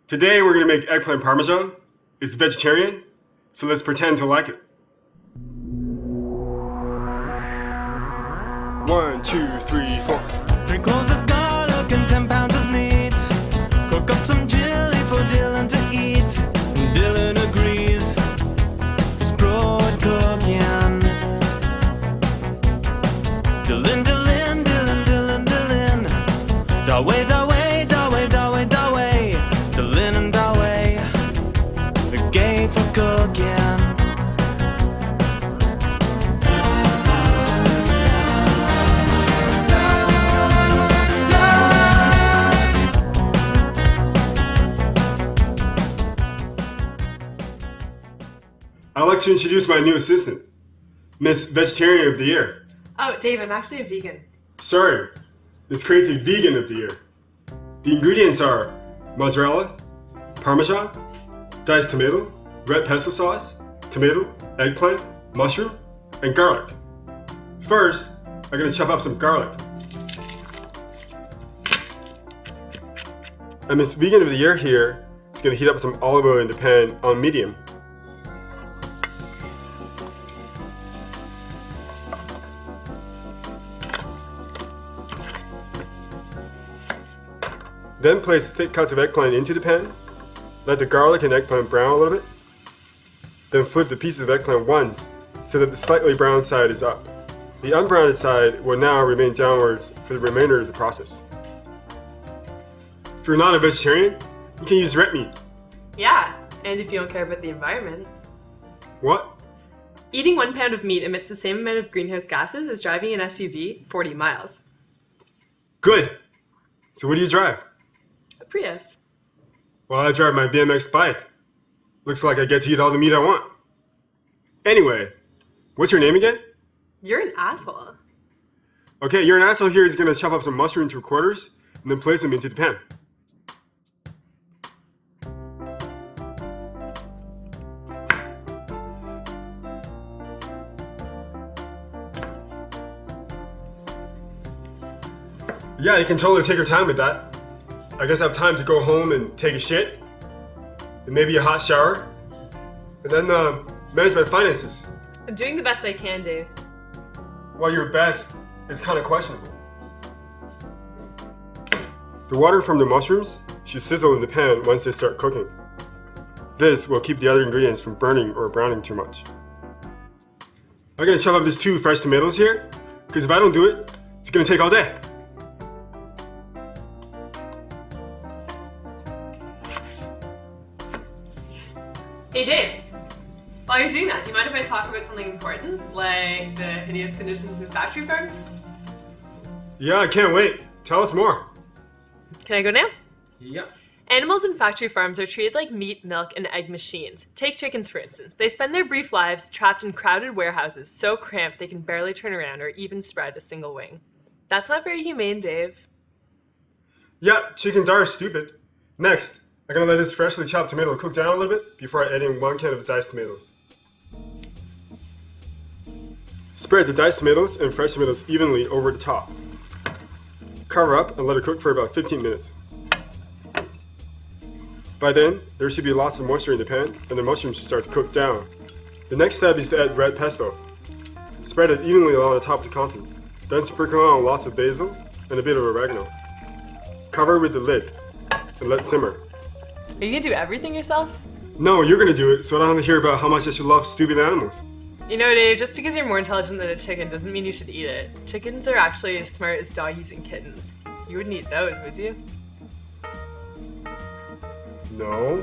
Today we're going to make eggplant parmesan. It's vegetarian, so let's pretend to like it. 1, 2, 3, 4. 3 cloves of garlic and 10 pounds of meat. Cook up some chili for Dylan to eat. Dylan agrees. He's pro at cooking. Dylan, Dylan, Dylan, Dylan, Dylan. Daway, Daway, Daway, Daway, Daway. Dylan and Daway. They're gay for cooking. I'd like to introduce my new assistant, Miss Vegetarian of the Year. Oh, Dave, I'm actually a vegan. Sorry, Miss Crazy Vegan of the Year. The ingredients are mozzarella, parmesan, diced tomato, red pesto sauce, tomato, eggplant, mushroom, and garlic. First, I'm going to chop up some garlic. And Miss Vegan of the Year here is going to heat up some olive oil in the pan on medium. Then place thick cuts of eggplant into the pan. Let the garlic and eggplant brown a little bit. Then flip the pieces of eggplant once so that the slightly brown side is up. The unbrowned side will now remain downwards for the remainder of the process. If you're not a vegetarian, you can use red meat. Yeah, and if you don't care about the environment. What? Eating 1 pound of meat emits the same amount of greenhouse gases as driving an SUV 40 miles. Good! So what do you drive? A Prius. Well, I drive my BMX bike. Looks like I get to eat all the meat I want. Anyway, what's your name again? You're an asshole. Okay, you're an asshole here is going to chop up some mushroom into quarters and then place them into the pan. Yeah, you can totally take your time with that. I guess I have time to go home and take a shit, and maybe a hot shower, and then manage my finances. I'm doing the best I can, Dave. Well, your best is kind of questionable. The water from the mushrooms should sizzle in the pan once they start cooking. This will keep the other ingredients from burning or browning too much. I'm gonna chop up these 2 fresh tomatoes here, because if I don't do it, it's gonna take all day. Hey, Dave. While you're doing that, do you mind if I talk about something important, like the hideous conditions in factory farms? Yeah, I can't wait. Tell us more. Can I go now? Yeah. Animals in factory farms are treated like meat, milk, and egg machines. Take chickens, for instance. They spend their brief lives trapped in crowded warehouses, so cramped they can barely turn around or even spread a single wing. That's not very humane, Dave. Yeah, chickens are stupid. Next, I'm gonna let this freshly chopped tomato cook down a little bit before I add in 1 can of diced tomatoes. Spread the diced tomatoes and fresh tomatoes evenly over the top. Cover up and let it cook for about 15 minutes. By then, there should be lots of moisture in the pan and the mushrooms should start to cook down. The next step is to add red pesto. Spread it evenly along the top of the contents. Then sprinkle on lots of basil and a bit of oregano. Cover with the lid and let simmer. Are you gonna do everything yourself? No, you're gonna do it, so I don't have to hear about how much I should love stupid animals. You know, Dave, just because you're more intelligent than a chicken doesn't mean you should eat it. Chickens are actually as smart as doggies and kittens. You wouldn't eat those, would you? No.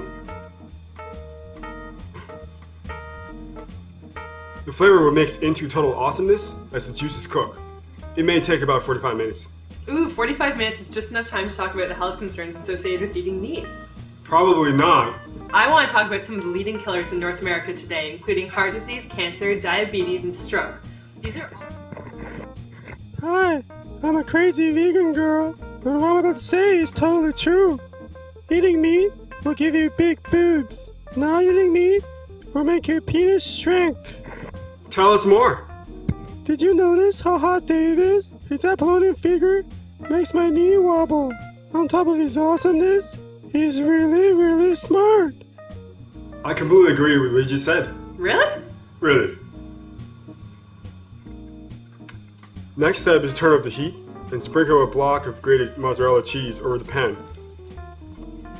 The flavor will mix into total awesomeness as the juices cook. It may take about 45 minutes. Ooh, 45 minutes is just enough time to talk about the health concerns associated with eating meat. Probably not. I want to talk about some of the leading killers in North America today, including heart disease, cancer, diabetes, and stroke. These are Hi, I'm a crazy vegan girl, and what I'm about to say is totally true. Eating meat will give you big boobs. Not eating meat will make your penis shrink. Tell us more. Did you notice how hot Dave is? His Apollonian figure makes my knee wobble. On top of his awesomeness, He's really, really smart. I completely agree with what you just said. Really? Really. Next step is turn up the heat and sprinkle a block of grated mozzarella cheese over the pan.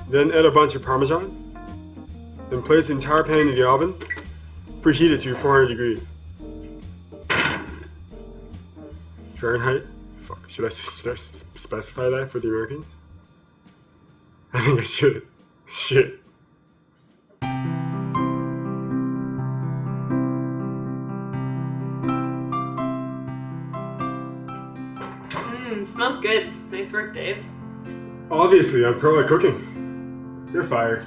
Then add a bunch of Parmesan. Then place the entire pan in the oven. Preheat it to 400 degrees. Fahrenheit? Fuck, should I specify that for the Americans? I think I should. Shit. Smells good. Nice work, Dave. Obviously, I'm pro at cooking. You're fired.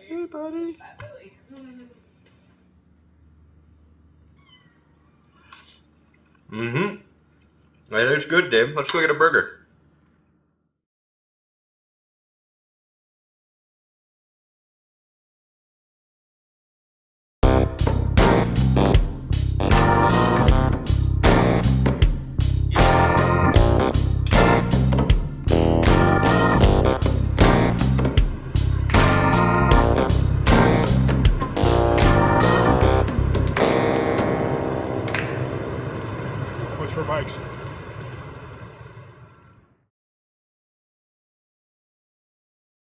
Hey, buddy. Mm-hmm. That is good, Dave. Let's go get a burger.